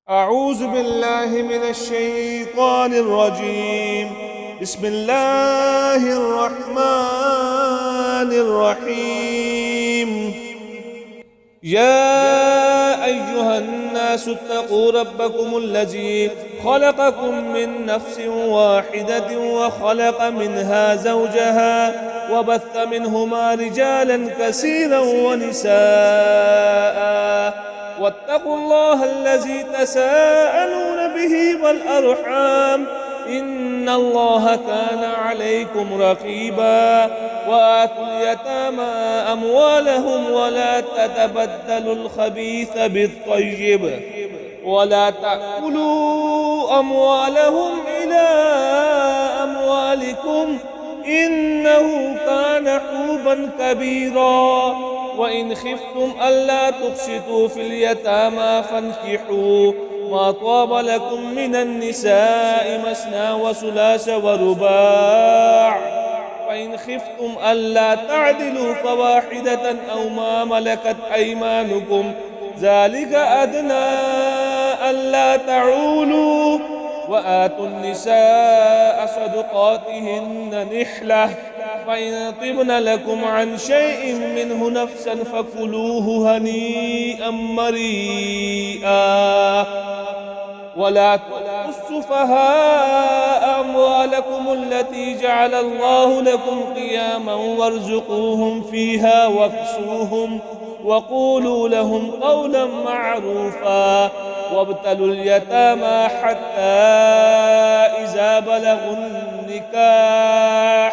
أعوذ بالله من الشيطان الرجيم. بسم الله الرحمن الرحيم. يا أيها الناس اتقوا ربكم الذي خلقكم من نفس واحدة وخلق منها زوجها وبث منهما رجالا كثيرا ونساء واتقوا الله الذي تساءلون به والأرحام إن الله كان عليكم رقيبا. وآتوا اليتامى أموالهم ولا تتبدلوا الخبيث بالطيب ولا تأكلوا أموالهم إلى أموالكم إنه كان حوبا كبيرا. وإن خفتم ألا تقسطوا في اليتامى فانكحوا ما طاب لكم من النساء مثنى وثلاث ورباع. فإن خفتم ألا تعدلوا فواحدة أو ما ملكت أيمانكم ذلك أدنى ألا تعولوا. وآتوا النساء صدقاتهن نحلة فإن طبن لكم عن شيء منه نفسا فكلوه هنيئا مريئا. ولا تؤتوا السفهاء أموالكم التي جعل الله لكم قياما وارزقوهم فيها واكسوهم وقولوا لهم قولا معروفا. وابتلوا اليتامى حتى إذا بلغوا النكاح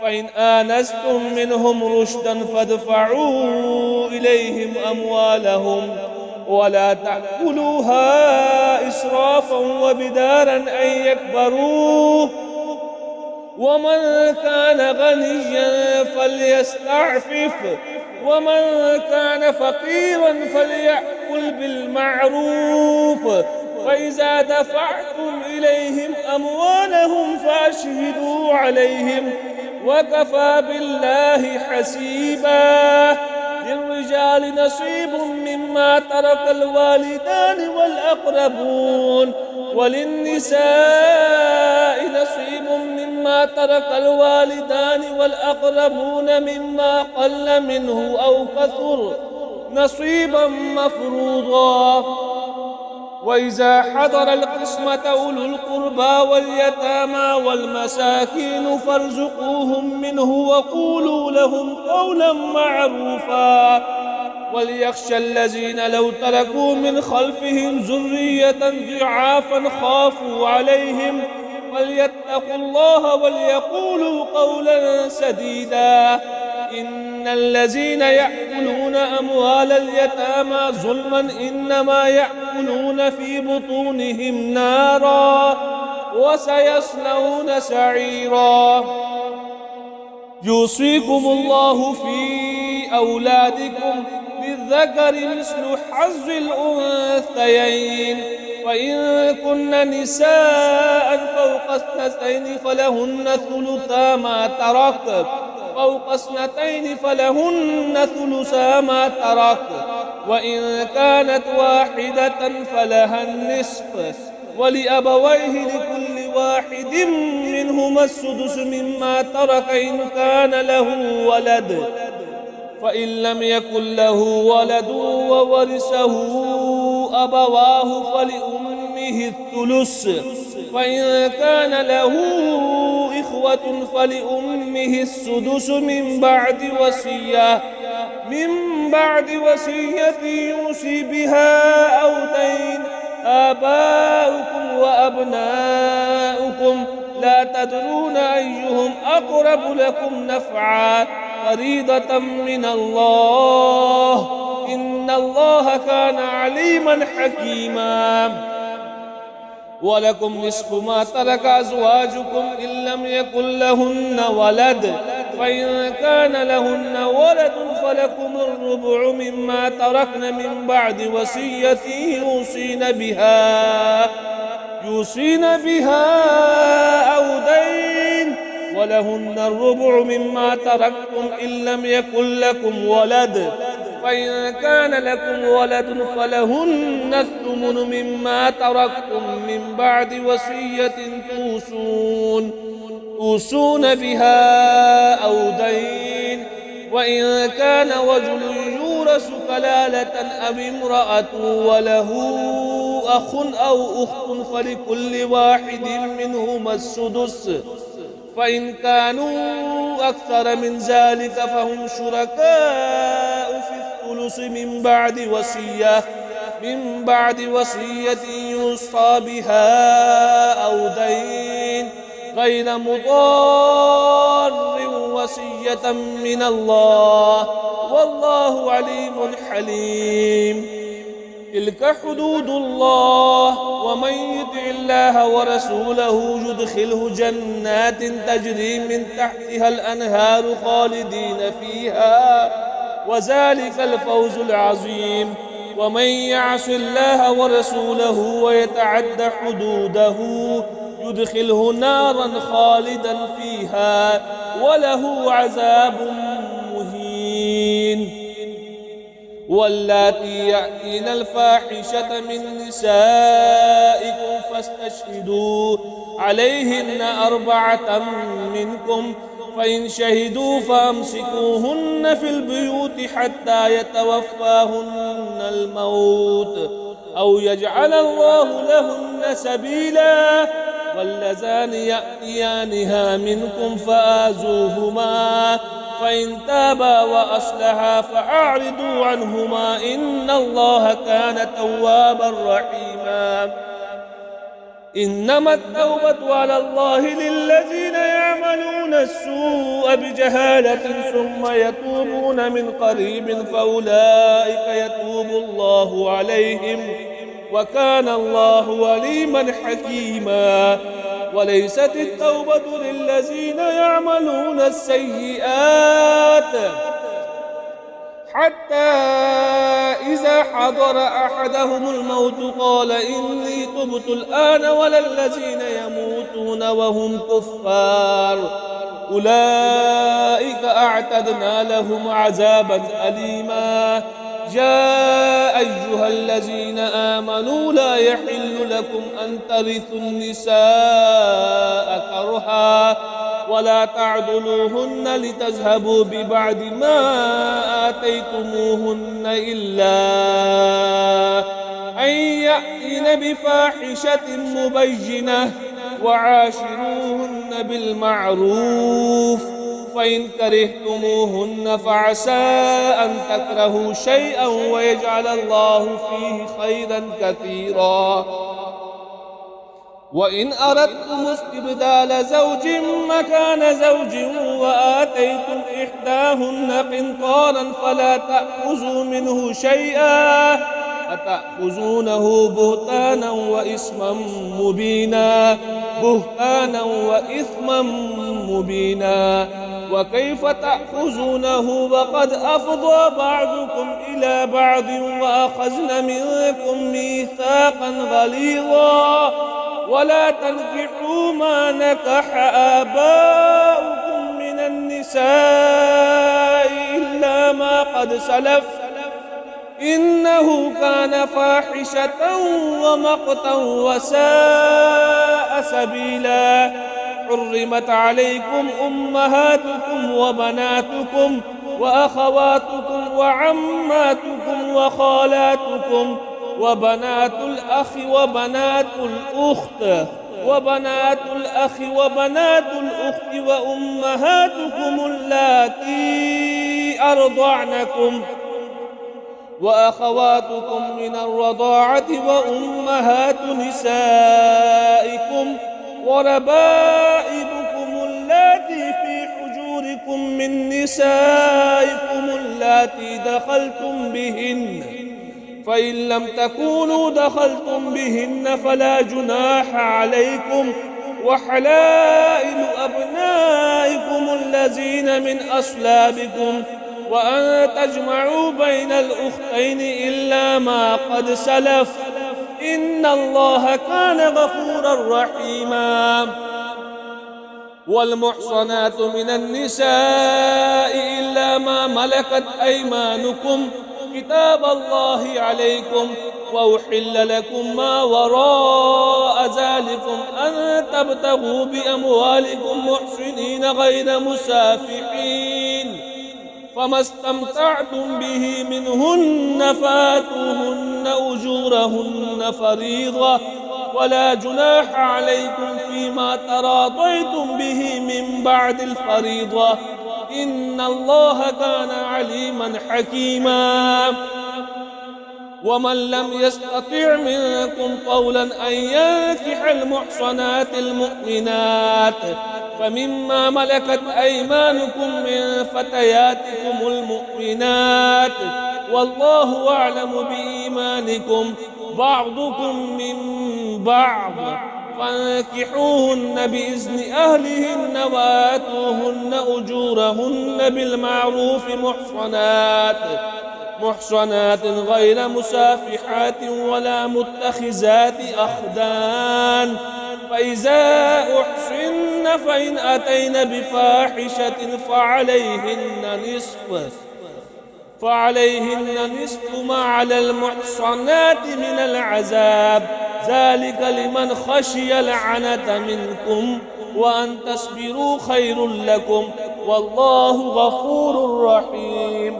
فإن آنستم منهم رشدا فادفعوا إليهم أموالهم ولا تأكلوها إسرافا وبدارا أن يكبروا. ومن كان غنيا فليستعفف ومن كان فقيرا فليأكل بالمعروف. فإذا دفعتم إليهم أموالهم فأشهدوا عليهم وكفى بالله حسيبا. للرجال نصيب مما ترك الوالدان والأقربون وللنساء نصيب مما ترك الوالدان والأقربون مما قل منه أو كثر نصيبا مفروضا. وإذا حضر القسمة أولو القربى واليتامى والمساكين فارزقوهم منه وقولوا لهم قولا معروفا. وليخشى الذين لو تركوا من خلفهم ذرية ضعافا خافوا عليهم فليتقوا الله وليقولوا قولا سديدا. إن الذين يأكلون أموال اليتامى ظلما إنما يأكلون في بطونهم نارا وسيصلون سعيرا. يوصيكم الله في أولادكم للذكر مثل حظ الأنثيين فإن كن نساء فوق اثنتين فلهن ثلثا ما ترك فوق اثنتين فلهن ثلثا ما ترك وإن كانت واحدة فلها النصف ولأبويه لكل واحد منهما السدس مما ترك إن كان له ولد فإن لم يكن له ولد وورثه أبواه فلأمه الثلث فإن كان له إخوة فلأمه السدس من بعد وصية يوصي بها أو دين. آباؤكم وأبناؤكم لا تدرون أيهم أقرب لكم نفعا فريضة من الله إن الله كان عليما حكيما. ولكم نصف ما ترك أزواجكم إن لم يكن لهن ولد فإن كان لهن ولد فلكم الربع مما تركن من بعد وصية يوصين بها أو دين ولهن الربع مما تركتم إن لم يكن لكم ولد فإن كان لكم ولد فلهن الثمن مما تركتم من بعد وصية توصون بها أو دين. وإن كان رجل يورث كلالة أو امرأة وله أخ أو أخت فلكل واحد منهما السدس، فإن كانوا أكثر من ذلك فهم شركاء في الثلث من بعد وصية يوصى بها أو دين غير مضار، وصية من الله والله عليم حليم. تلك حدود الله، ومن يطع الله ورسوله يدخله جنات تجري من تحتها الأنهار خالدين فيها، وذلك الفوز العظيم. ومن يعص الله ورسوله ويتعد حدوده يدخله نارا خالدا فيها وله عذاب مهين. واللاتي يأتين الفاحشة من نسائكم فاستشهدوا عليهن 4 منكم، فإن شهدوا فأمسكوهن في البيوت حتى يتوفاهن الموت أو يجعل الله لهن سبيلا. واللذان يأتيانها منكم فآذوهما، فإن تابا وأصلحا فأعرضوا عنهما إن الله كان توابا رحيما. إنما التوبة على الله للذين يعملون السوء بجهالة ثم يتوبون من قريب فأولئك يتوب الله عليهم وكان الله عليما حكيما. وليست التوبة للذين يعملون السيئات حتى إذا حضر أحدهم الموت قال إني تبت الآن، ولا الذين يموتون وهم كفار أولئك أعتدنا لهم عذابا أليما. يا أيها الذين آمنوا لا يحل لكم أن ترثوا النساء كرها ولا تعضلوهن لتذهبوا ببعض ما آتيتموهن إلا أن يأتين بفاحشة مبينة وعاشروهن بالمعروف، فإن كرهتموهن فعسى أن تكرهوا شيئا ويجعل الله فيه خيرا كثيرا. وإن أردتم استبدال زوج مكان زوج وآتيتم إحداهن قنطارا فلا تأخذوا منه شيئا أتأخذونه بهتانا وإثما مبينا وكيف تأخذونه وقد أفضى بعضكم إلى بعض وأخذن منكم ميثاقا غليظا ولا تنكحوا ما نكح آباؤكم من النساء إلا ما قد سلف إنه كان فاحشة ومقتا وساء سبيلا. حرمت عليكم أمهاتكم وبناتكم وأخواتكم وعماتكم وخالاتكم وبنات الأخ وبنات وبنات الأخت وأمهاتكم اللاتي أرضعنكم وأخواتكم من الرضاعة وأمهات نسائكم وربائبكم اللاتي في حجوركم من نسائكم اللاتي دخلتم بهن، فإن لم تكونوا دخلتم بهن فلا جناح عليكم، وحلائل أبنائكم الذين من أصلابكم، وأن تجمعوا بين الأختين إلا ما قد سلف إن الله كان غفورا رحيما. والمحصنات من النساء إلا ما ملكت أيمانكم كتاب الله عليكم وأحل لكم ما وراء ذلكم أن تبتغوا بأموالكم محسنين غير مسافحين، فما استمتعتم به منهن فآتوهن أجورهن فريضة، ولا جناح عليكم فيما تراضيتم به من بعد الفريضة، إن الله كان عليما حكيما. ومن لم يستطع منكم قولا أن ينكح المحصنات المؤمنات فمما ملكت أيمانكم من فتياتكم المؤمنات، والله أعلم بإيمانكم بعضكم من بعض، فانكحوهن بإذن أهلهن وآتوهن أجورهن بالمعروف محصنات غير مسافحات ولا متخذات أخدان، فإذا أحصن فإن أتين بفاحشة فعليهن نصف ما على المحصنات من العذاب، ذلك لمن خشي العنة منكم، وأن تصبروا خير لكم، والله غفور رحيم.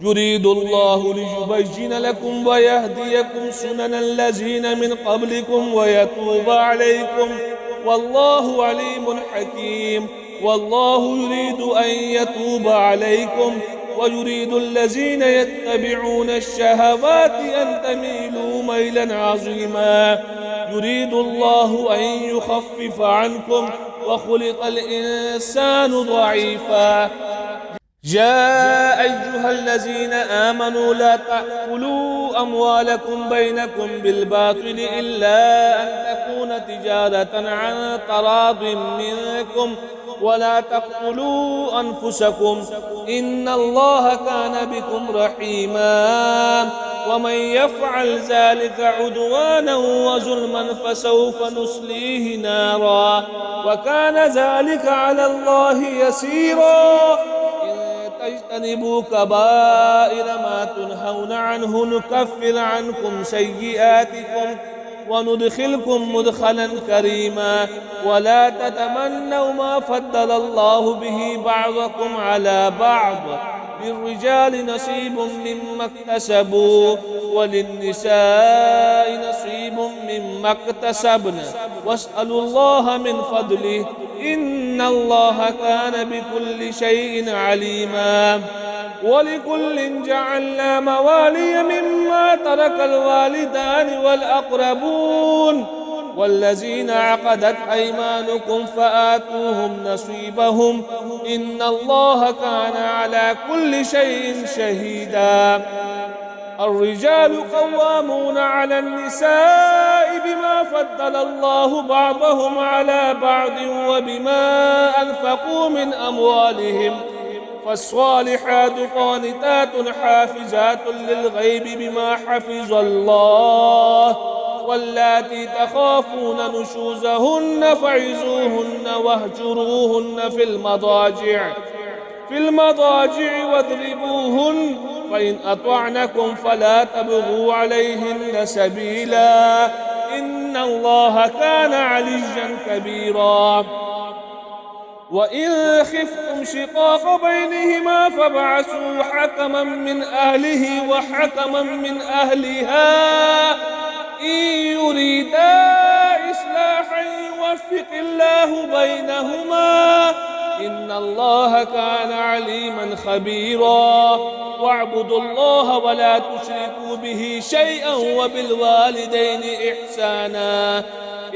يريد الله ليبين لكم ويهديكم سنن الذين من قبلكم ويتوب عليكم، والله عليم حكيم. والله يريد أن يتوب عليكم ويريد الذين يتبعون الشهوات أن تميلوا ميلا عظيما. يريد الله أن يخفف عنكم وخلق الإنسان ضعيفا. يا أيها الذين آمنوا لا تأكلوا أموالكم بينكم بالباطل إلا أن تكون تجارة عن تراض منكم، ولا تقتلوا أنفسكم إن الله كان بكم رحيما. ومن يفعل ذلك عدوانا وظلما فسوف نصليه نارا، وكان ذلك على الله يسيرا. تجتنبوا كبائر ما تنهون عنه نكفر عنكم سيئاتكم وندخلكم مدخلا كريما. ولا تتمنوا ما فضل الله به بعضكم على بعض، للرجال نصيب مما اكتسبوا وللنساء نصيب مما اكتسبن، واسألوا الله من فضله إن الله كان بكل شيء عليما. ولكل جعلنا موالي مما ترك الوالدان والأقربون والذين عقدت أيمانكم فآتوهم نصيبهم إن الله كان على كل شيء شهيدا. الرجال قوامون على النساء بما فضل الله بعضهم على بعض وبما أنفقوا من أموالهم، فالصالحات قانتات حافظات للغيب بما حفظ الله، واللاتي تخافون نشوزهن فعظوهن واهجروهن في المضاجع واضربوهن، فإن أطعنكم فلا تبغوا عليهن سبيلا إن الله كان عليا كبيرا. وإن خفتم شقاق بينهما فابعثوا حكما من أهله وحكما من أهلها إن يريدا إصلاحا يوفق الله بينهما إن الله كان عليما خبيرا. واعبدوا الله ولا تشركوا به شيئا وبالوالدين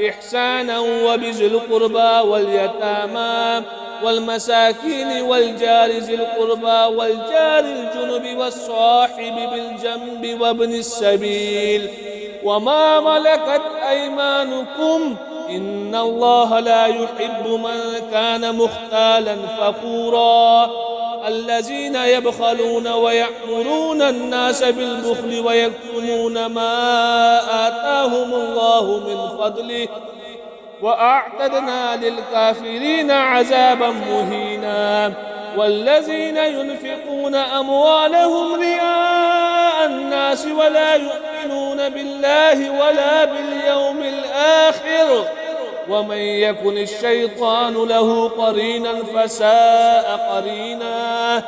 إحسانا وبذي القربى واليتامى والمساكين والجار ذي القربى والجار الجنب والصاحب بالجنب وابن السبيل وما ملكت أيمانكم إن الله لا يحب من كان مختالا فخورا. الذين يبخلون ويأمرون الناس بالبخل ويكتمون ما آتاهم الله من فضله وأعتدنا للكافرين عذابا مهينا. والذين ينفقون أموالهم رئاء الناس ولا يؤمنون بالله ولا باليوم الآخر ومن يكن الشيطان له قرينا فساء قرينا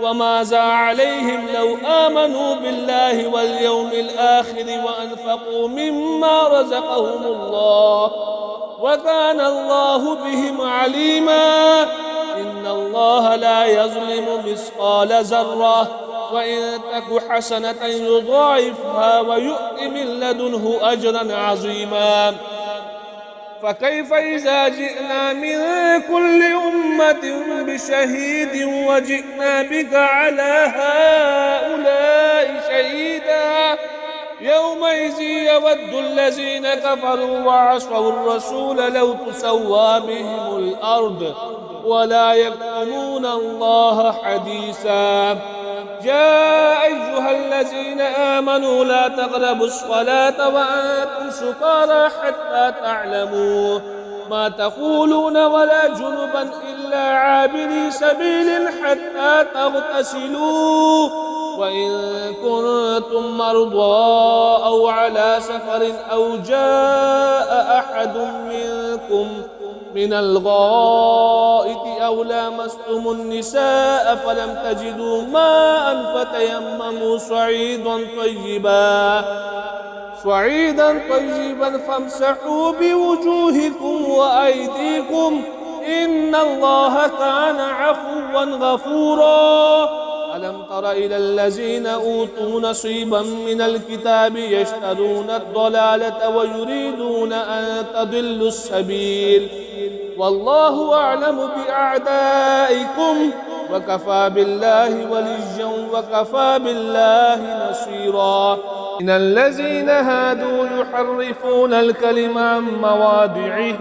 وماذا عليهم لو آمنوا بالله واليوم الآخر وأنفقوا مما رزقهم الله وكان الله بهم عليما إن الله لا يظلم مثقال ذرة وإن تك حسنة يضاعفها ويؤت من لدنه أجرا عظيما فكيف إذا جئنا من كل أمة بشهيد وجئنا بك على هؤلاء شهيدا يومئذ يود الذين كفروا وعصوا الرسول لو تسوى بهم الأرض ولا يكتمون الله حديثا يا أيها الذين آمنوا لا تقربوا الصلاة وأنتم سكارى حتى تعلموا ما تقولون ولا جنبا إلا عابري سبيل حتى تغتسلوا وإن كنتم مرضى أو على سفر أو جاء أحد منكم من الغائط أو لامستم النساء فلم تجدوا ماء فتيمموا صعيدا طيبا فامسحوا بوجوهكم وأيديكم إن الله كان عفوا غفورا ألم تر إلى الذين أوتوا نصيبا من الكتاب يشترون الضلالة ويريدون أن تضلوا السبيل والله أعلم بأعدائكم وكفى بالله وليا وكفى بالله نصيرا إن الذين هادوا يحرفون الكلم عن مواضعه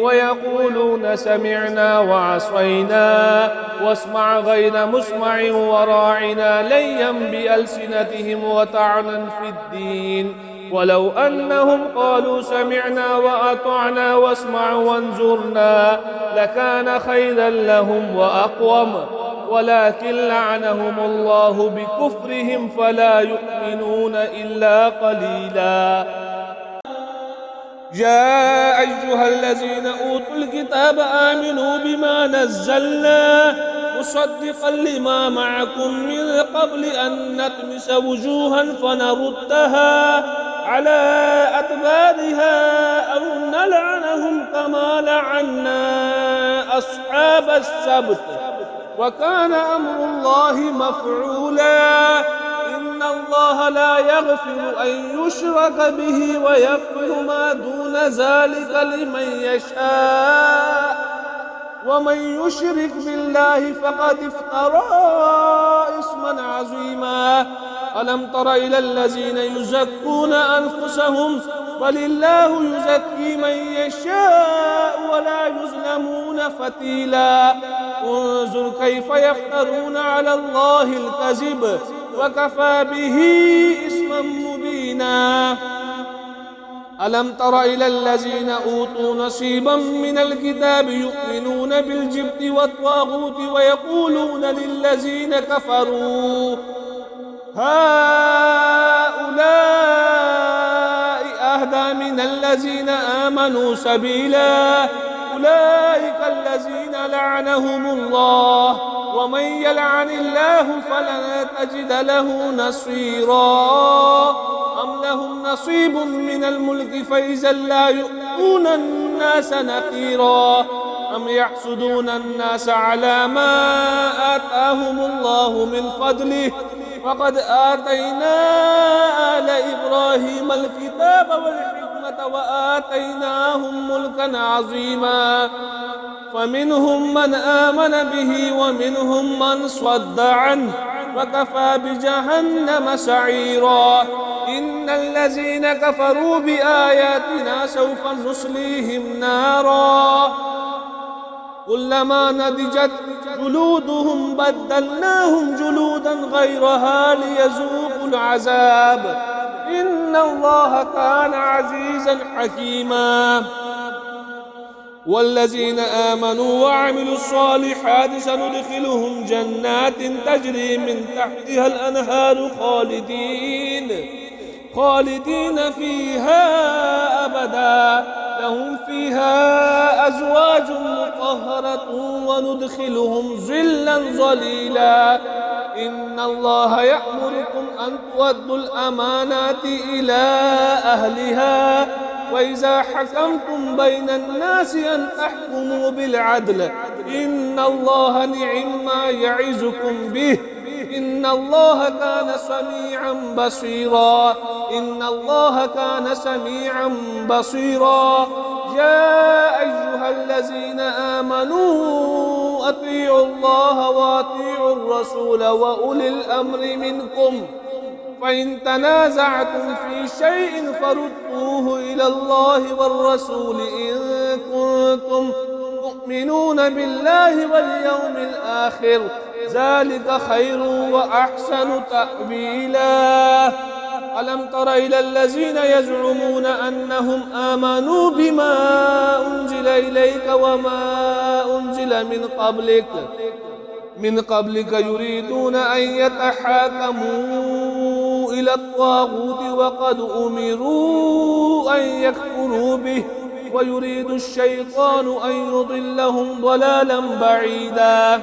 ويقولون سمعنا وعصينا واسمع غير مسمع وراعنا ليا بألسنتهم وطعنا في الدين ولو أنهم قالوا سمعنا وأطعنا واسمع وانظرنا لكان خيرا لهم وأقوم ولكن لعنهم الله بكفرهم فلا يؤمنون إلا قليلا يا أيها الذين أوتوا الكتاب آمنوا بما نزلنا مصدقا لما معكم من قبل أن نطمس وجوها فنردها على أدبارها أو نلعنهم كما لعنا أصحاب السبت وكان أمر الله مفعولا إن الله لا يغفر أن يشرك به ويغفر ما دون ذلك لمن يشاء ومن يشرك بالله فقد افترى إثما عظيما ألم تر إلى الذين يزكون أنفسهم بل الله يزكي من يشاء ولا يظلمون فتيلا انظر كيف يفترون على الله الكذب وكفى به إثما مبينا ألم تر إلى الذين أوتوا نصيبا من الكتاب يؤمنون بالجبت والطاغوت ويقولون للذين كفروا هؤلاء أهدى من الذين آمنوا سبيلا أولئك الذين لعنهم الله ومن يلعن الله فلن تجد له نصيرا أم لهم نصيب من الملك فإذا لا يؤتون الناس نقيرا أم يحسدون الناس على ما آتاهم الله من فضله وقد آتينا آل إبراهيم الكتاب والحكمة وآتيناهم ملكا عظيما فمنهم من آمن به ومنهم من صد عنه وكفى بجهنم سعيرا إن الذين كفروا بآياتنا سوف نصليهم نارا كلما نضجت جلودهم بدلناهم جلودا غيرها ليذوقوا العذاب إن الله كان عزيزا حكيما والذين آمنوا وعملوا الصالحات سندخلهم جنات تجري من تحتها الأنهار خالدين فيها أبدا، لهم فيها أزواج مطهرة وندخلهم ظلا ظليلا. إن الله يأمركم أن تؤدوا الأمانات إلى أهلها وإذا حكمتم بين الناس أن تحكموا بالعدل، إن الله نعم ما يعظكم به، إن الله كان سميعا بصيرا. إن الله كان سميعا بصيرا. يا أيها الذين آمنوا أطيعوا الله وأطيعوا الرسول وأولي الأمر منكم، فإن تنازعتم في شيء فردوه إلى الله والرسول إن كنتم تؤمنون بالله واليوم الآخر، ذلك خير وأحسن تأويلا. ألم تر إلى الذين يزعمون أنهم آمنوا بما أنزل إليك وما أنزل من قبلك يريدون أن يتحاكموا إلى الطاغوت وقد أمروا أن يكفروا به ويريد الشيطان أن يضلهم ضلالا بعيدا.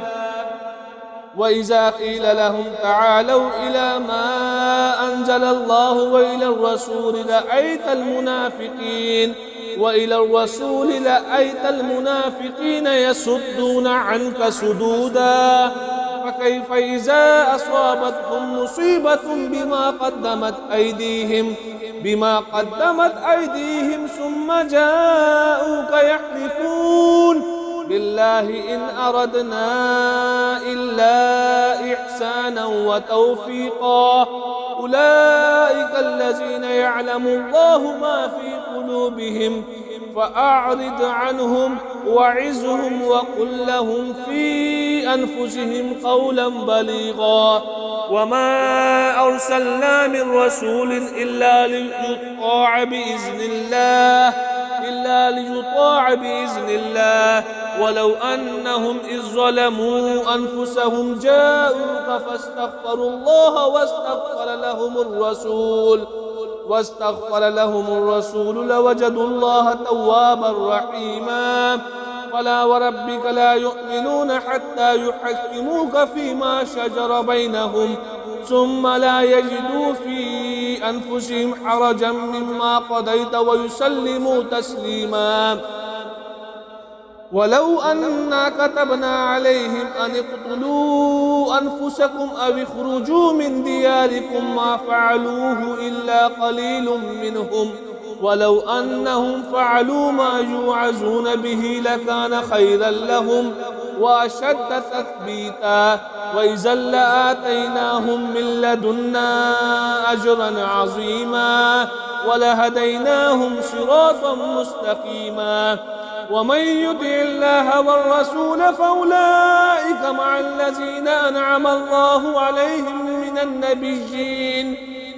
وإذا قيل لهم تعالوا إلى ما أنزل الله وإلى الرسول لأيت المنافقين يصدون عنك صدودا. فكيف إذا أصابتهم مصيبة بما قدمت أيديهم ثم جاءوك يحلفون بالله إن أردنا إلا إحسانا وتوفيقا، أولئك الذين يعلم الله ما في قلوبهم فأعرض عنهم وعزهم وقل لهم في أنفسهم قولا بليغا. وما أرسلنا من رسول إلا ليطاع بإذن الله ولو أنهم إذ ظلموا أنفسهم جاءوك فاستغفروا الله واستغفر لهم الرسول لوجدوا الله توابا رحيما. فلا وربك لا يؤمنون حتى يحكموك فيما شجر بينهم ثم لا يجدوا في أنفسهم حرجا مما قضيت ويسلموا تسليما. ولو أنا كتبنا عليهم أن اقتلوا أنفسكم أو اخرجوا من دياركم ما فعلوه إلا قليل منهم، ولو أنهم فعلوا ما يوعظون به لكان خيرا لهم وأشد تثبيتا، وإذا لآتيناهم من لدنا أجرا عظيما ولهديناهم صراطا مستقيما. ومن يطع الله والرسول فأولئك مع الذين أنعم الله عليهم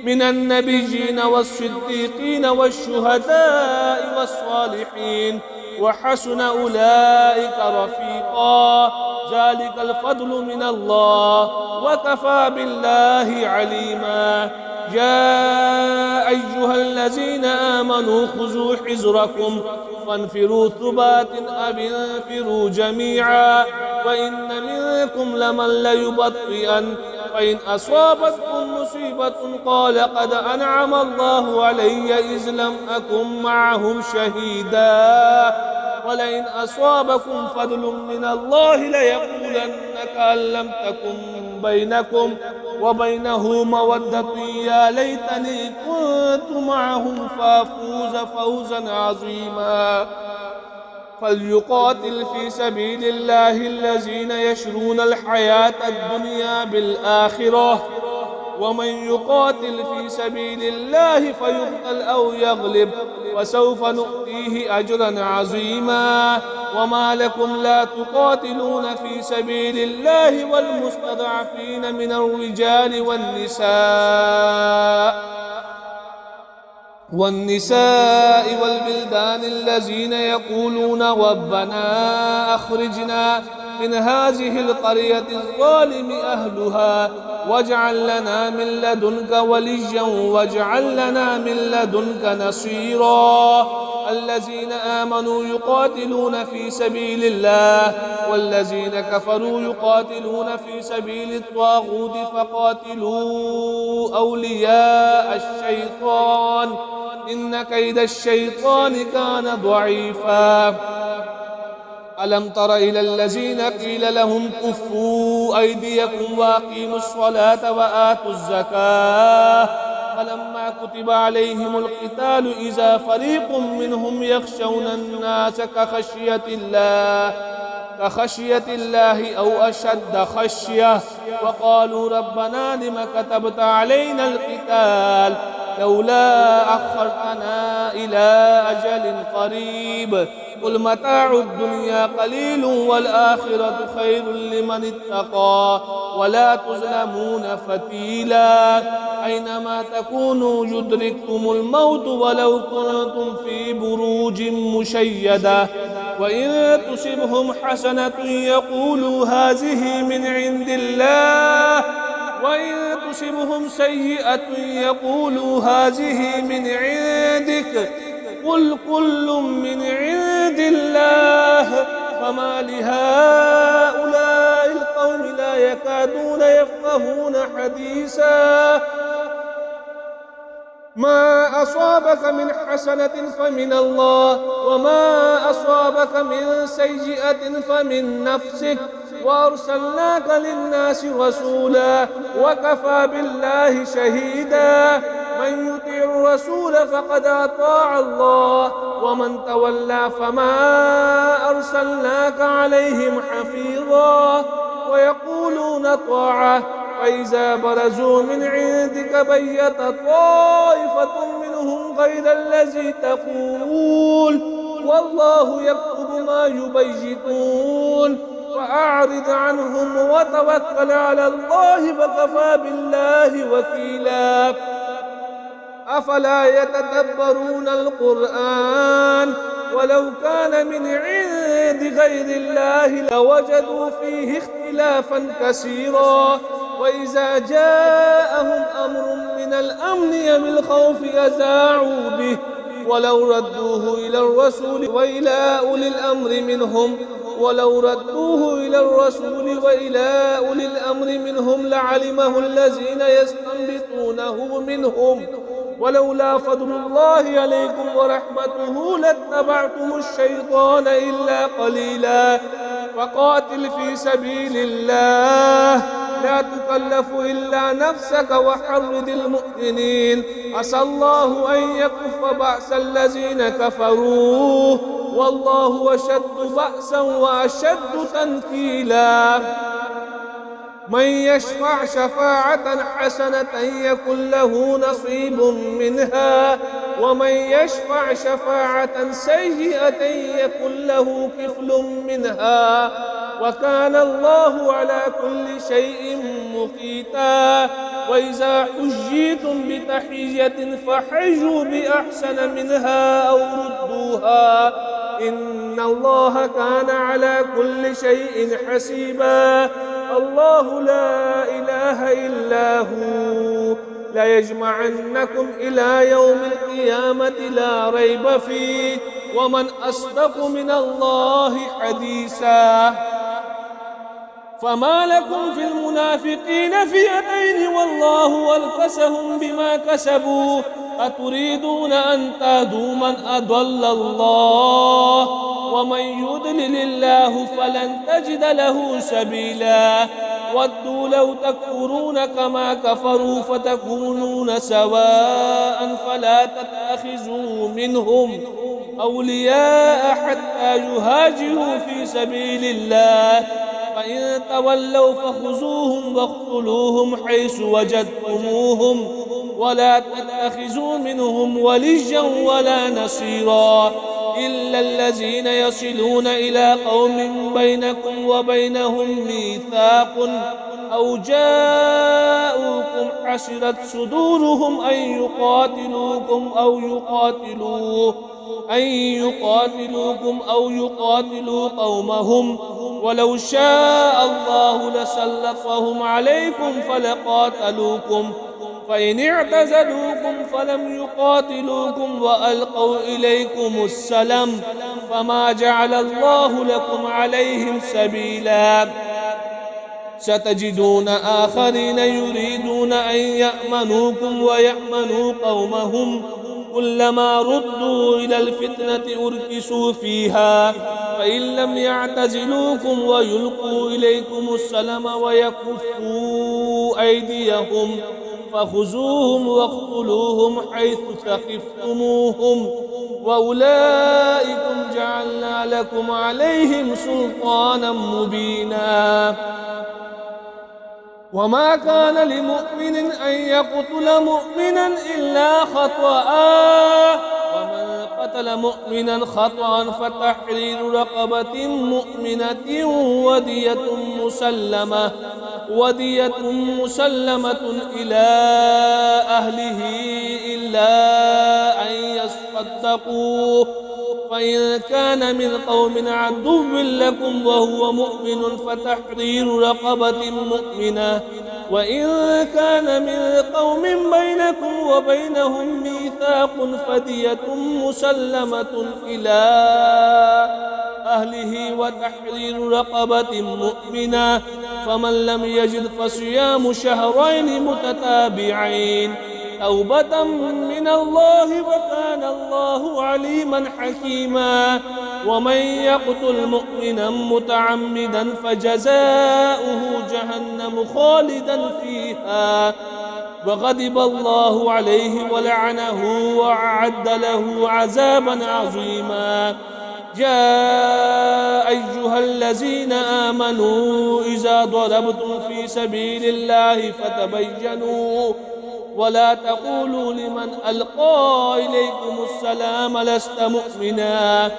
من النبيين والصديقين والشهداء والصالحين وحسن أولئك رفيقا. ذلك الفضل من الله وكفى بالله عليما. يا أيها الذين آمنوا خذوا حذركم فانفروا ثبات أو انفروا جميعا وإن منكم لمن ليبطئن فإن أصابتكم مصيبة قال قد أنعم الله علي إذ لم أكن معهم شهيدا ولئن أصابكم فضل من الله ليقولن كأن لم تكن بينكم وبينه مودة يا ليتني كنت معهم فأفوز فوزا عظيما. فليقاتل في سبيل الله الذين يشرون الحياة الدنيا بالآخرة ومن يقاتل في سبيل الله فيقتل أو يغلب وسوف نؤتيه أجرا عظيما. وما لكم لا تقاتلون في سبيل الله والمستضعفين من الرجال والنساء والبلدان الذين يقولون ربنا أخرجنا من هذه القرية الظالم أهلها واجعل لنا من لدنك وليا واجعل لنا من لدنك نصيرا. الذين آمنوا يقاتلون في سبيل الله والذين كفروا يقاتلون في سبيل الطاغوت فقاتلوا أولياء الشيطان إن كيد الشيطان كان ضعيفا. ألم تر إلى الذين قيل لهم كفوا أيديكم وأقيموا الصلاة وآتوا الزكاة فلما كتب عليهم القتال إذا فريق منهم يخشون الناس كخشية الله أو أشد خشية وقالوا ربنا لم كتبت علينا القتال لولا أخرتنا إلى أجل قريب قل متاع الدنيا قليل والآخرة خير لمن اتقى ولا تظلمون فتيلا. أينما تكونوا يدرككم الموت ولو كنتم في بروج مشيدة وإن تصبهم حسنة يقولوا هذه من عند الله وإن تصبهم سيئة يقولوا هذه من عندك قل كل من عند الله. فما لهؤلاء القوم لا يكادون يفقهون حديثا. ما أصابك من حسنة فمن الله وما أصابك من سيئة فمن نفسك وأرسلناك للناس رسولا وكفى بالله شهيدا. من يطع الرسول فقد أطاع الله ومن تولى فما أرسلناك عليهم حفيظا. ويقولون طاعة فإذا برزوا من عندك بيت طائفة منهم غير الذي تقول والله يكتب ما يبيتون فأعرض عنهم وتوكل على الله فكفى بالله وكيلا. أفلا يتدبرون القرآن ولو كان من عند غير الله لوجدوا فيه اختلافا كثيرا. وإذا جاءهم أمر من الأمن أو الخوف أذاعوا به ولو ردوه إلى الرسول وإلى أولي الأمر منهم لعلمه الذين يستنبطونه منهم ولولا فضل الله عليكم ورحمته لاتبعتم الشيطان إلا قليلا. فقاتل في سبيل الله لا تكلف إلا نفسك وحرض المؤمنين عسى الله أن يكف بأس الذين كفروا والله أشد بأسا وأشد تنكيلا. من يشفع شفاعة حسنة يكن له نصيب منها ومن يشفع شفاعة سيئة يكن له كفل منها وكان الله على كل شيء مقيتا. وإذا حييتم بتحية فحيوا بأحسن منها أو ردوها إن الله كان على كل شيء حسيبا. الله لا إله إلا هو ليجمعنكم إلى يوم القيامة لا ريب فيه ومن أصدق من الله حديثا. فما لكم في المنافقين فئتين والله ألكسهم بما كسبوا أتريدون أن تهدوا من أضل الله ومن يضلل الله فلن تجد له سبيلا. ودوا لو تكفرون كما كفروا فتكونون سواء فلا تتخذوا منهم أولياء حتى يهاجروا في سبيل الله فإن تولوا فخذوهم واقتلوهم حيث وجدتموهم ولا تتخذوا منهم وليا ولا نصيرا إلا الذين يصلون إلى قوم بينكم وبينهم ميثاق أو جاءوكم حسرت صدورهم أن يقاتلوكم أو يقاتلوا قومهم، ولو شاء الله لسلطهم عليكم فلقاتلوكم، فإن اعتزلوكم فلم يقاتلوكم وألقوا إليكم السلم فما جعل الله لكم عليهم سبيلا. ستجدون آخرين يريدون أن يأمنوكم ويأمنوا قومهم، كلما ردوا إلى الفتنة أركسوا فيها، فإن لم يعتزلوكم ويلقوا إليكم السلم ويكفوا أيديهم فخذوهم واقتلوهم حيث ثقفتموهم، وأولئكم جعلنا لكم عليهم سلطانا مبينا. وما كان لمؤمن أن يقتل مؤمنا إلا خطأ، ومن قتل مؤمنا خطأ فتحرير رقبة مؤمنة ودية مسلمة إلى أهله إلا أن يصدقوا، فإن كان من قوم عدو لكم وهو مؤمن فتحرير رقبة مؤمنة، وإن كان من قوم بينكم وبينهم ميثاق فدية مسلمة إلى أهله وتحرير رقبة مؤمنة، فمن لم يجد فصيام شهرين متتابعين توبة من الله وكان الله عليما حكيما. ومن يقتل مؤمنا متعمدا فجزاؤه جهنم خالدا فيها وغضب الله عليه ولعنه وأعد له عذابا عظيما. يا أيها الذين آمنوا إذا ضربتم في سبيل الله فتبينوا ولا تقولوا لمن ألقى إليكم السلام لست مؤمنا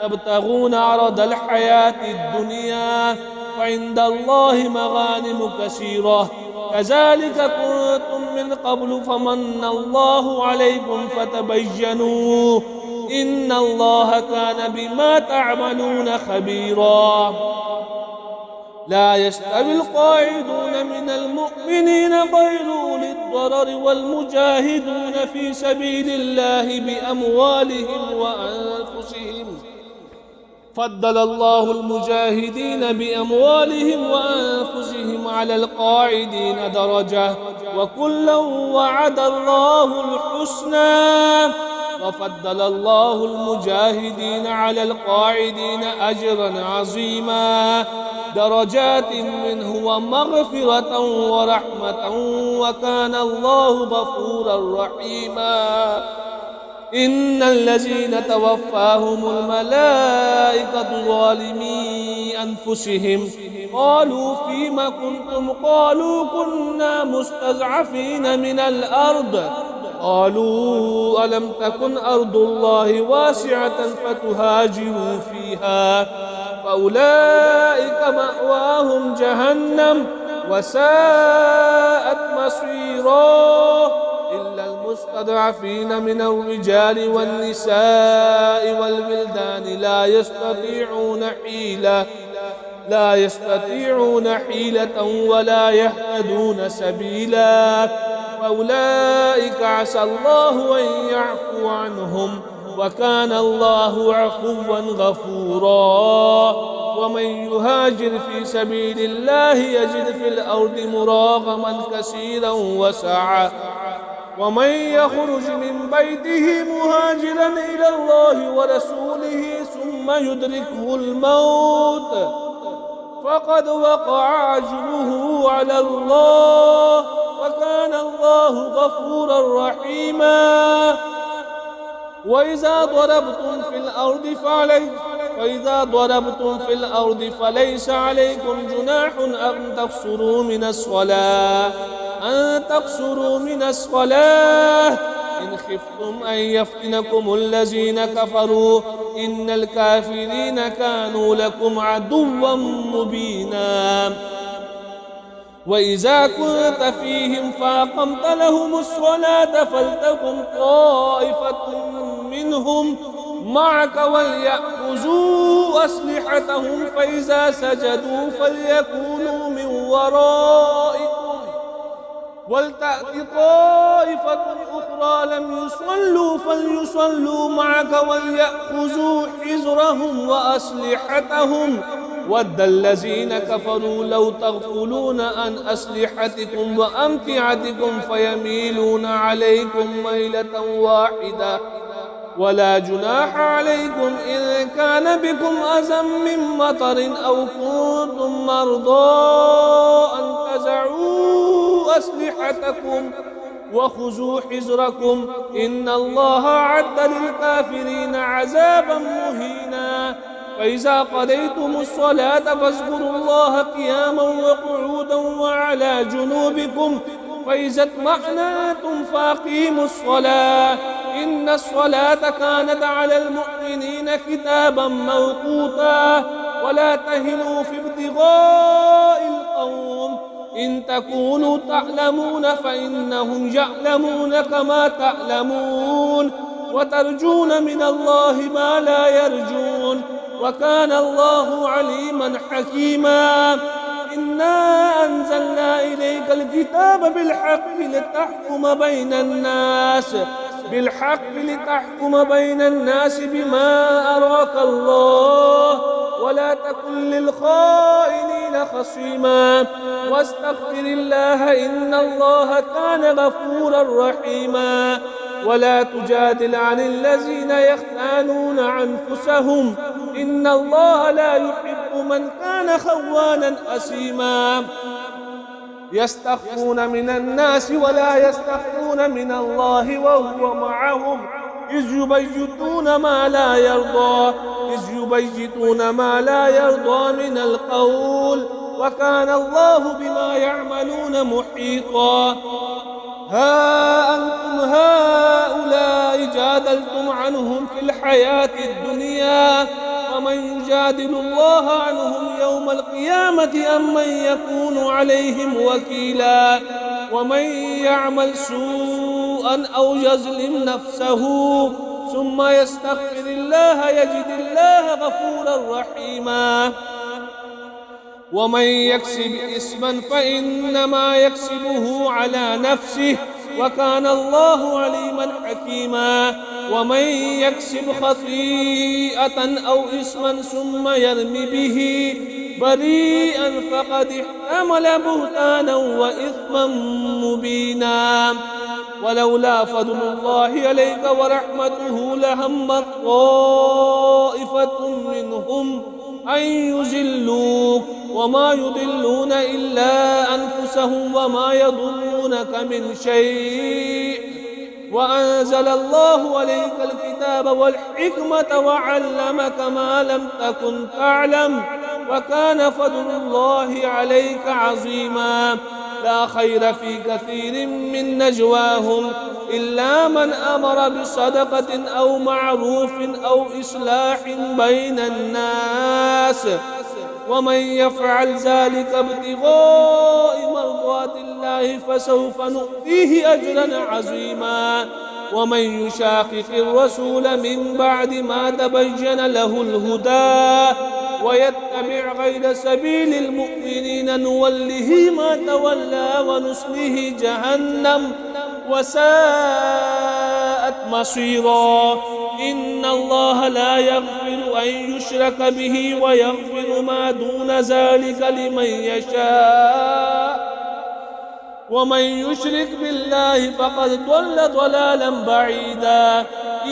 تبتغون عرض الحياة الدنيا وعند الله مغانم كثيرة كذلك كنتم من قبل فمن الله عليكم فتبينوا إن الله كان بما تعملون خبيرا. لا يستوي القاعدون من المؤمنين غير أولي الضرر والمجاهدون في سبيل الله بأموالهم وأنفسهم، فضل الله المجاهدين بأموالهم وأنفسهم على القاعدين درجة وكلا وعد الله الحسنى، وفضل الله المجاهدين على القاعدين أجرا عظيما درجات منه ومغفرة ورحمة وكان الله غفورا رحيما. إن الذين توفاهم الملائكة ظالمي أنفسهم قالوا فيم كنتم قالوا كنا مستضعفين من الأرض قالوا ألم تكن أرض الله واسعة فتهاجروا فيها فأولئك مأواهم جهنم وساءت مصيرا إلا المستضعفين من الرجال والنساء والولدان لا يستطيعون حيلة ولا يهتدون سبيلا فأولئك عسى الله أن يعفو عنهم وكان الله عفوا غفورا. ومن يهاجر في سبيل الله يجد في الأرض مراغما كثيرا وسعة ومن يخرج من بيته مهاجرا إلى الله ورسوله ثم يدركه الموت فقد وقع أجره على الله وكان الله غفورا رحيما. وإذا ضربتم في الأرض فليس عليكم جناح أن تقصروا من الصلاة إن خفتم أن يفتنكم الذين كفروا إن الكافرين كانوا لكم عدوا مبينا. وإذا كنت فيهم فأقمت لهم الصلاة فلتقم طائفة منهم معك وليأخذوا أسلحتهم فإذا سجدوا فليكونوا من ورائكم ولتأت طائفة أخرى لم يصلوا فليصلوا معك وليأخذوا حذرهم وأسلحتهم ود الذين كفروا لو تغفلون عن أسلحتكم وأمتعتكم فيميلون عليكم ميلة واحدة ولا جناح عليكم إن كان بكم أذى من مطر أو كنتم مرضى أن تزعوا أسلحتكم وخذوا حذركم إن الله أعد للكافرين عذابا مهينا فإذا قضيتم الصلاة فاذكروا الله قياما وقعودا وعلى جنوبكم فإذا اطمأننتم فأقيموا الصلاة إن الصلاة كانت على المؤمنين كتابا موقوتا ولا تهنوا في ابتغاء القوم إن تكونوا تعلمون فإنهم يعلمون كما تعلمون وترجون من الله ما لا يرجون وكان الله عليما حكيما إنا أنزلنا إليك الكتاب بالحق لتحكم بين الناس بما أراك الله ولا تكن للخائنين خصيما واستغفر الله إن الله كان غفورا رحيما ولا تجادل عن الذين يختانون أنفسهم إن الله لا يحب من كان خوانا أثيما يستخفون من الناس ولا يستخفون من الله وهو معهم إذ يبيتون ما لا يرضى من القول وكان الله بما يعملون محيطا ها أنتم هؤلاء جادلتم عنهم في الحياة الدنيا ومن يجادل الله عنهم يوم القيامة أم من يكون عليهم وكيلا ومن يعمل سوءا أو يظلم نفسه ثم يستغفر الله يجد الله غفورا رحيما ومن يكسب إثما فإنما يكسبه على نفسه وكان الله عليما حكيما ومن يكسب خطيئة أو إثما ثم يرم به بريئا فقد احتمل بهتانا وإثما مبينا ولولا فضل الله عليك ورحمته لهمت طائفة منهم أن يذلوك وما يضلون إلا أنفسهم وما يضرونك من شيء وأنزل الله عليك الكتاب والحكمة وعلمك ما لم تكن تعلم وكان فضل الله عليك عظيما لا خير في كثير من نجواهم إلا من أمر بصدقة أو معروف أو إصلاح بين الناس ومن يفعل ذلك ابتغاء مرضات الله فسوف نؤتيه أجرا عظيما ومن يشاقق الرسول من بعد ما تبين له الهدى ويتبع غير سبيل المؤمنين نوله ما تولى ونصله جهنم وساءت مصيرا إن الله لا يغفر أن يشرك به ويغفر ما دون ذلك لمن يشاء ومن يشرك بالله فقد ضل ضلالا بعيدا إن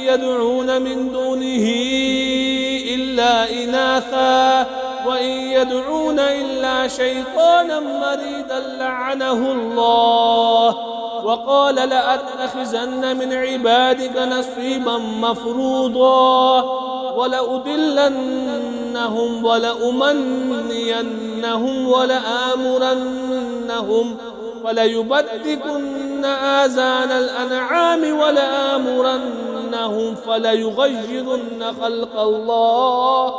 يدعون من دونه إلا إناثا وإن يدعون إلا شيطانا مريدا لعنه الله وقال لأتخذن من عبادك نصيبا مفروضا ولأضلنهم ولأمنينهم ولآمرنهم فليبتكن آذان الأنعام ولآمرنهم فليغيرن خلق الله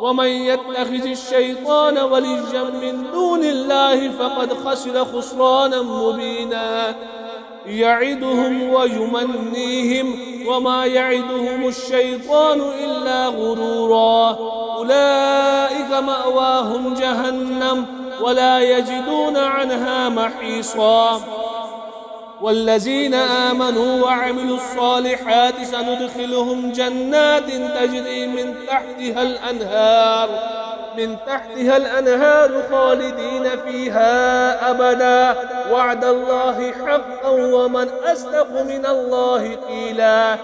ومن يتخذ الشيطان وليا من دون الله فقد خسر خسرانا مبينا يعدهم ويمنيهم وما يعدهم الشيطان إلا غرورا أولئك مأواهم جهنم ولا يجدون عنها محيصا والذين آمنوا وعملوا الصالحات سندخلهم جنات تجري من تحتها الأنهار خالدين فيها أبدا وعد الله حقا ومن أصدق من الله قيلا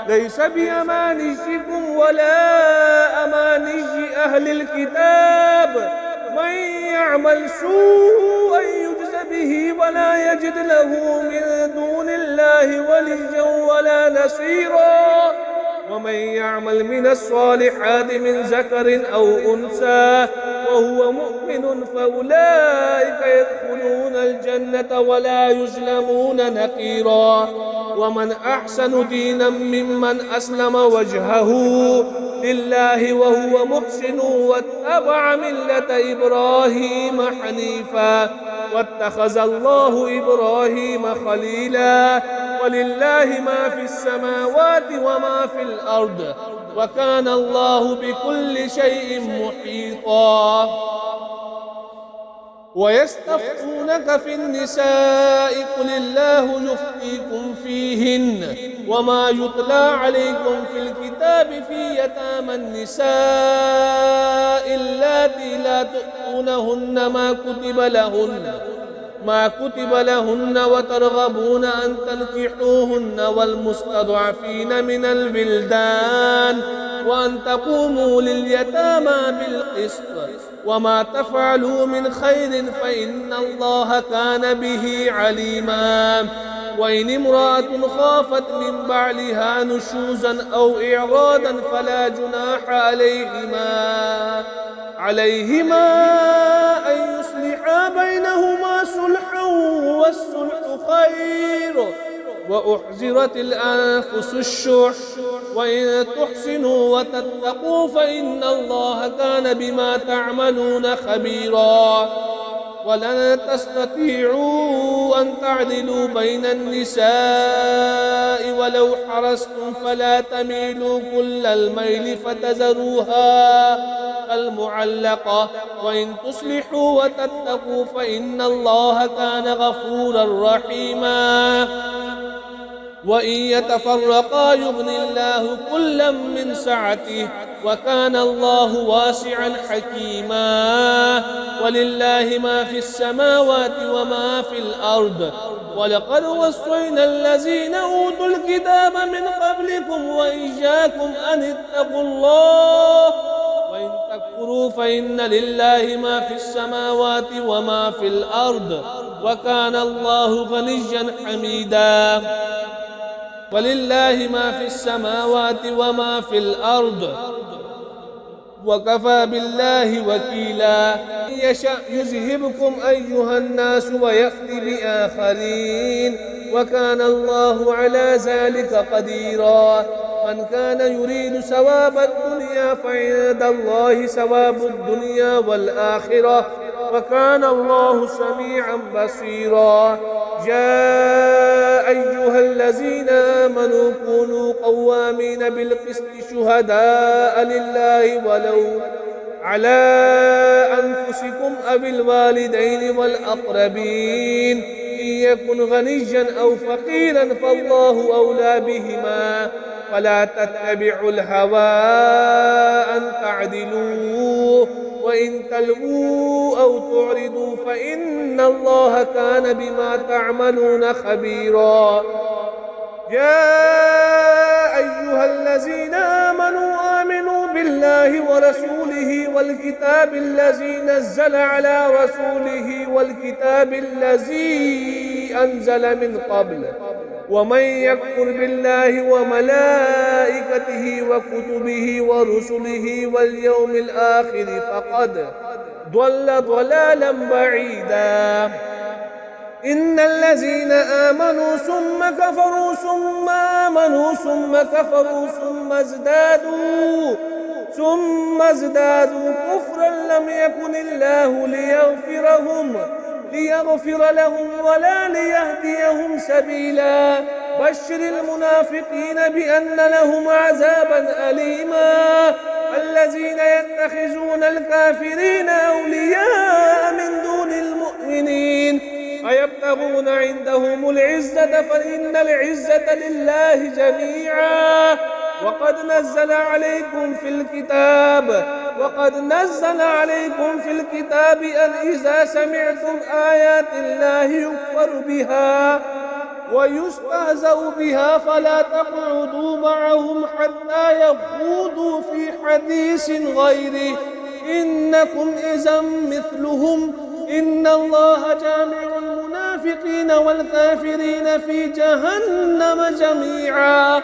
ليس بأمانيكم ولا أماني أهل الكتاب من يعمل سوءا يجز به ولا يجد له من دون الله وليا ولا نصيرا ومن يعمل من الصالحات من ذكر أو أنثى وهو مؤمن فأولئك يدخلون الجنة ولا يظلمون نقيرا ومن أحسن دينا ممن أسلم وجهه لله وهو محسن واتبع ملة إبراهيم حنيفا واتخذ الله إبراهيم خليلا ولله ما في السماوات وما في الأرض وكان الله بكل شيء محيطا ويستفتونك في النساء قل الله يفتيكم فيهن وما يتلى عليكم في الكتاب في يتامى النساء اللاتي لا تؤتونهن ما كتب لهن وترغبون أن تنكحوهن والمستضعفين من البلدان وأن تقوموا لليتامى بالقسط وما تفعلوا من خير فإن الله كان به عليما وإن امرأة خافت من بعلها نشوزا أو إعراضا فلا جناح عليهما أن يصلحا بينهما صلحا والصلح خير وأحزرت الأنفس الشح وإن تحسنوا وتتقوا فإن الله كان بما تعملون خبيرا ولن تستطيعوا أن تعدلوا بين النساء ولو حرصتم فلا تميلوا كل الميل فتذروها كالمعلقة وإن تصلحوا وتتقوا فإن الله كان غفورا رحيما وإن يتفرقا يغني الله كلا من سعته وكان الله واسعا حكيما ولله ما في السماوات وما في الأرض ولقد وصينا الذين أوتوا الكتاب من قبلكم وإياكم أن اتقوا الله وإن تكفروا فإن لله ما في السماوات وما في الأرض وكان الله غنيا حميدا ولله ما في السماوات وما في الأرض وكفى بالله وكيلا إن يشأ يذهبكم أيها الناس ويأتي بآخرين وكان الله على ذلك قديرا من كان يريد ثواب الدنيا فعند الله ثواب الدنيا والآخرة وكان الله سميعا بصيرا يا أيها الذين آمنوا كونوا قوامين بالقسط شهداء لله ولو على أنفسكم أو الوالدين والأقربين إن يكن غنيا أو فقيرا فالله أولى بهما ولا تتبعوا الهوى أن تعدلوا وإن تلووا أو تعرضوا فإن الله كان بما تعملون خبيرا يا أيها الذين آمنوا بالله ورسوله والكتاب الذي نزل على رسوله والكتاب الذي أنزل من قبل ومن يكفر بالله وملائكته وكتبه ورسله واليوم الآخر فقد ضل ضلالا بعيدا إن الذين آمنوا ثم كفروا ثم آمنوا ثم كفروا ثم ازدادوا كفرا لم يكن الله ليغفر لهم ولا ليهديهم سبيلا. بشر المنافقين بأن لهم عذابا أليما. الذين يتخذون الكافرين أولياء من دون المؤمنين أيبتغون عندهم العزة فإن العزة لله جميعا. وقد نزل عليكم في الكتاب أن إذا سمعتم آيات الله يكفر بها ويستهزأ بها فلا تقعدوا معهم حتى يخوضوا في حديث غيره إنكم إذا مثلهم إن الله جامع المنافقين والكافرين في جهنم جميعا.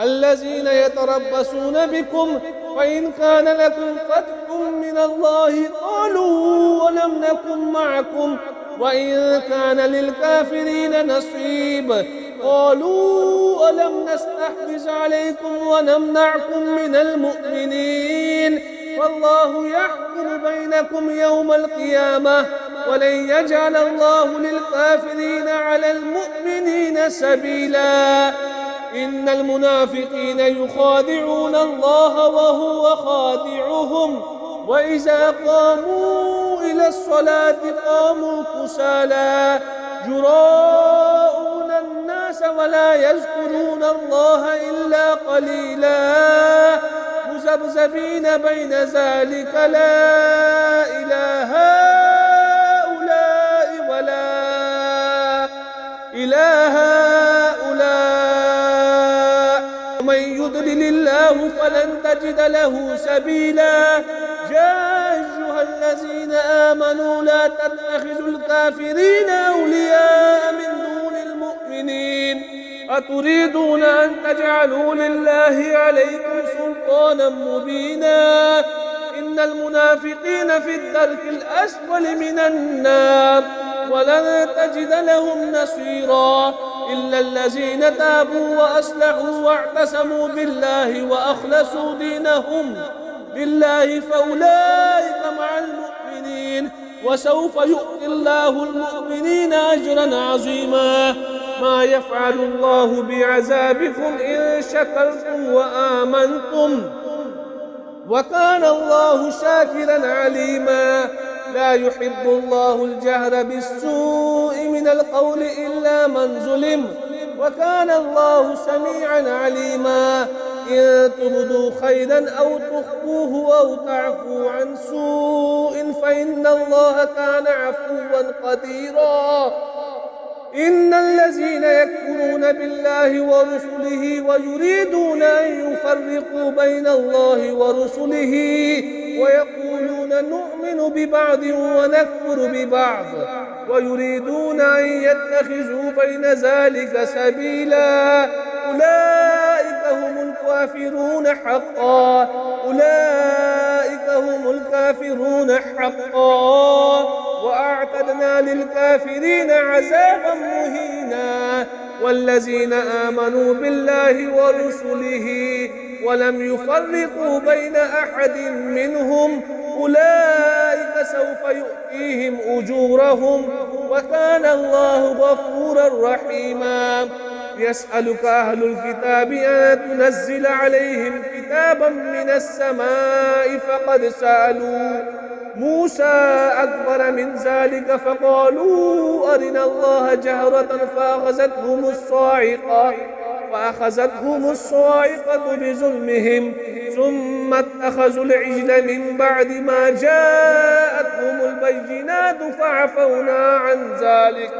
الذين يتربصون بكم فإن كان لكم فتح من الله قالوا ولم نكن معكم وإن كان للكافرين نصيب قالوا ألم نستحوذ عليكم ونمنعكم من المؤمنين والله يحكم بينكم يوم القيامة ولن يجعل الله للكافرين على المؤمنين سبيلا. إن المنافقين يخادعون الله وهو خادعهم وإذا قاموا إلى الصلاة قاموا كسالى يراءون الناس ولا يذكرون الله إلا قليلا مذبذبين بين ذلك لا إله هؤلاء ولا إله هؤلاء ومن يضلل الله فلن تجد له سبيلا. يا أيها الذين آمنوا لا تتخذوا الكافرين أولياء من دون المؤمنين أتريدون أن تجعلوا لله عليكم سلطانا مبينا. إن المنافقين في الدرك الأسفل من النار ولن تجد لهم نصيرا إلا الذين تابوا وأصلحوا واعتصموا بالله وأخلصوا دينهم لله فأولئك مع المؤمنين وسوف يؤتي الله المؤمنين أجرا عظيما. ما يفعل الله بعذابكم إن شكرتم وآمنتم وكان الله شاكرا عليما. لا يحب الله الجهر بالسوء من القول إلا من ظلم وكان الله سميعا عليما. إن تبدوا خيرا أو تخفوه أو تعفوا عن سوء فإن الله كان عفوا قديرا. إن الذين يكفرون بالله ورسله ويريدون أن يفرقوا بين الله ورسله ويقولون نؤمن ببعض ونكفر ببعض ويريدون أن يتخذوا بين ذلك سبيلا أولئك هم الكافرون حقا وأعتدنا للكافرين عذابا مهينا. والذين آمنوا بالله ورسله ولم يفرقوا بين أحد منهم أولئك سوف يؤتيهم أجورهم وكان الله غفورا رحيما. يسألك أهل الكتاب أن تنزل عليهم كتابا من السماء فقد سألوا موسى أكبر من ذلك فقالوا أرنا الله جهرة فأخذتهم الصاعقة بظلمهم ثم اتخذوا العجل من بعد ما جاءتهم البينات فعفونا عن ذلك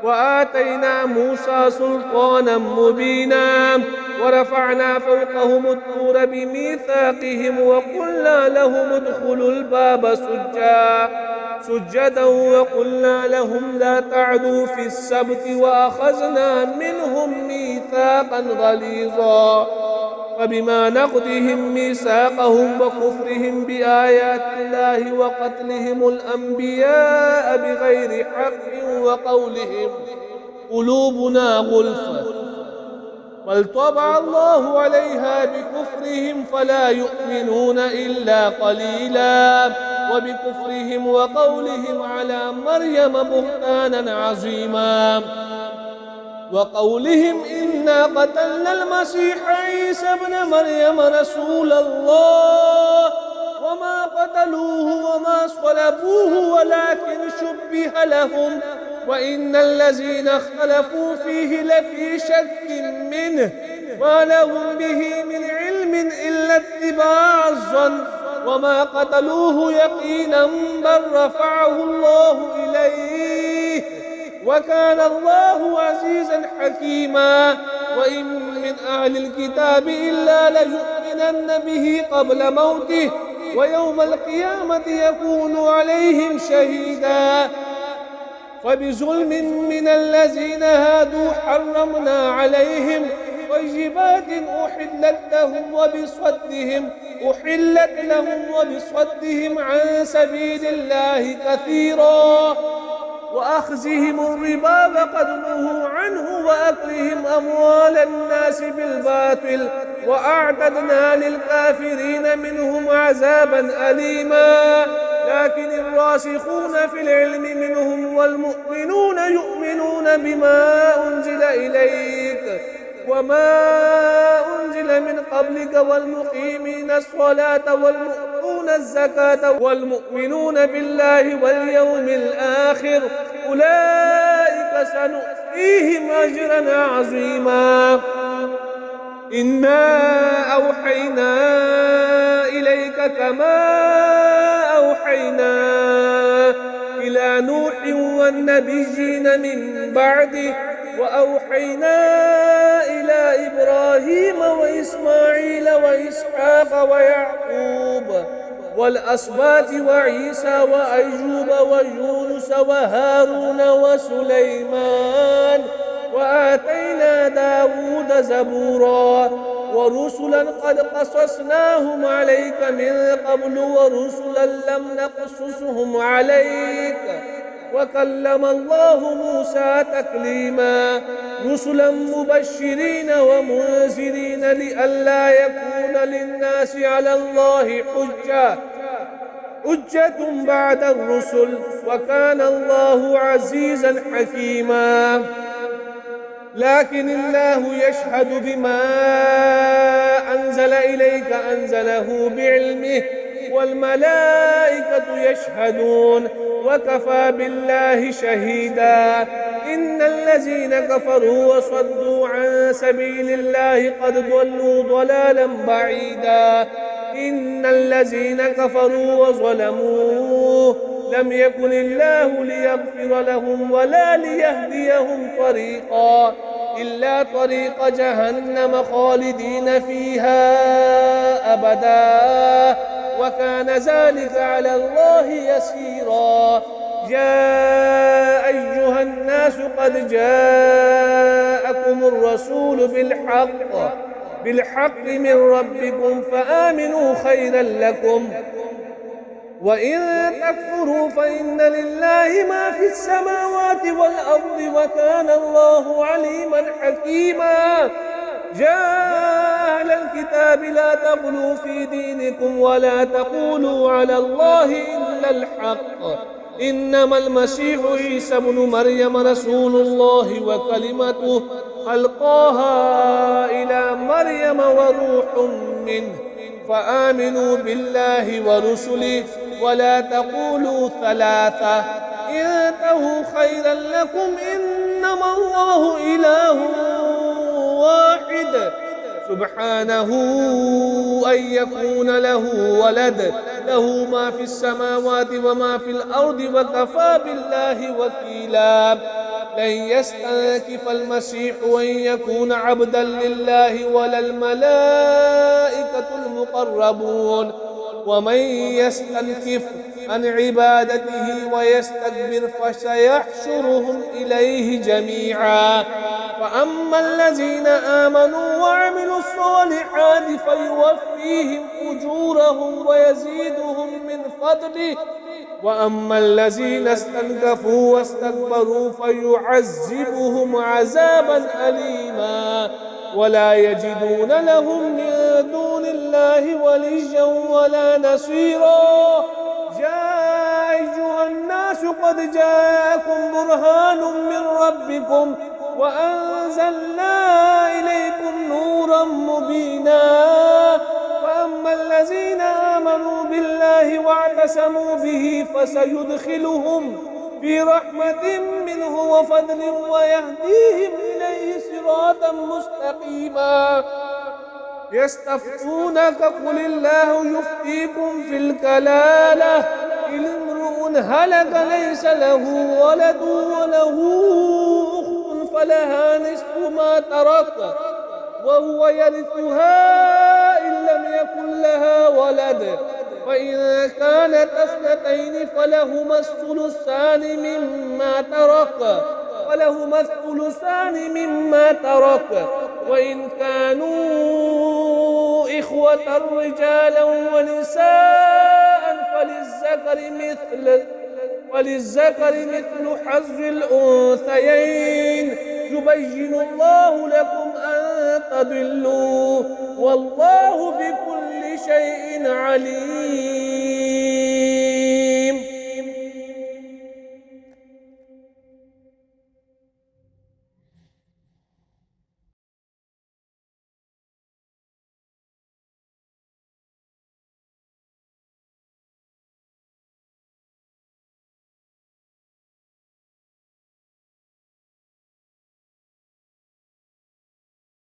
وآتينا موسى سلطانا مبينا. ورفعنا فوقهم الطور بميثاقهم وقلنا لهم ادخلوا الباب سجدا وقلنا لهم لا تعدوا في السبت وأخذنا منهم ميثاقا غليظا. فبما نقضهم ميثاقهم وكفرهم بآيات الله وقتلهم الأنبياء بغير حق وقولهم قلوبنا غلف بل طبع الله عليها بكفرهم فلا يؤمنون إلا قليلا وبكفرهم وقولهم على مريم بهتانا عظيما وقولهم إنا قتلنا المسيح عيسى ابن مريم رسول الله وما قتلوه وما صلبوه ولكن شبه لهم وإن الذين اختلفوا فيه لفي شك منه ما لهم به من علم إلا اتباع الظن وما قتلوه يقينا بل رفعه الله إليه وكان الله عزيزا حكيما وإن من أهل الكتاب إلا ليؤمنن به قبل موته ويوم القيامة يكون عليهم شهيدا فبظلم من الذين هادوا حرمنا عليهم طيبات أحلت لهم وبصدهم عن سبيل الله كثيرا وأخذهم الربا وقد نهوا عنه وأكلهم أموال الناس بالباطل وأعتدنا للكافرين منهم عذابا أليما لكن الراسخون في العلم منهم والمؤمنون يؤمنون بما أنزل إليك وما أنزل من قبلك والمقيمين الصلاة والمؤتون الزكاة والمؤمنون بالله واليوم الآخر أولئك سنؤتيهم أجرا عظيما إنا أوحينا إليك كما أوحينا إلى نوح والنبيين من بعده وأوحينا إلى إبراهيم وإسماعيل وإسحاق ويعقوب والأسباط وعيسى وأيوب ويونس وهارون وسليمان وآتينا داود زبورا ورسلا قد قصصناهم عليك من قبل ورسلا لم نقصصهم عليك وكلم الله موسى تكليما رسلا مبشرين ومنذرين لئلا يكون للناس على الله حجة بعد الرسل وكان الله عزيزا حكيما لكن الله يشهد بما أنزل إليك أنزله بعلمه والملائكة يشهدون وكفى بالله شهيدا إن الذين كفروا وصدوا عن سبيل الله قد ضلوا ضلالا بعيدا إن الذين كفروا وظلموا لم يكن الله ليغفر لهم ولا ليهديهم طريقا إلا طريق جهنم خالدين فيها أبدا وكان ذلك على الله يسيرا يا أيها الناس قد جاءكم الرسول بالحق من ربكم فآمنوا خيرا لكم وإن تكفروا فإن لله ما في السماوات والأرض وكان الله عليما حكيما يا أهل الكتاب لا تغلوا في دينكم ولا تقولوا على الله إلا الحق إنما المسيح عيسى ابن مريم رسول الله وكلمته ألقاها إلى مريم وروح منه فآمنوا بالله ورسله ولا تقولوا ثلاثة انتهوا خيرا لكم إنما الله إله واحد سبحانه أن يكون له ولد له ما في السماوات وما في الأرض وكفى بالله وكيلا لن يستنكف المسيح أن يكون عبدا لله ولا الملائكة المقربون ومن يستنكف عن عبادته ويستكبر فسيحشرهم إليه جميعا فأما الذين آمنوا وعملوا الصالحات فيوفيهم أجورهم ويزيدهم من فضله وأما الذين استنكفوا واستكبروا فيعذبهم عذابا أليما ولا يجدون لهم من دون الله وليا ولا نصيرا. يا أيها الناس قد جاءكم برهان من ربكم وأنزلنا إليكم نورا مبينا. فأما الذين آمنوا بالله واعتصموا به فسيدخلهم في رحمة منه وفضل ويهديهم إليه صراطا مستقيما. يستفتونك قل الله يفتيكم في الكلالة إن امرؤ هلك ليس له ولد وله أخت فلها نصف ما ترك وهو يرثها إن لم يكن لها ولد، فإن كانت اثنتين فلهما الثلثان مما ترك وإن كانوا إخوة رجالا ونساء فللذكر مثل حظ الأنثيين. يبين الله لكم أن تضلوا والله بكل شيء عليم.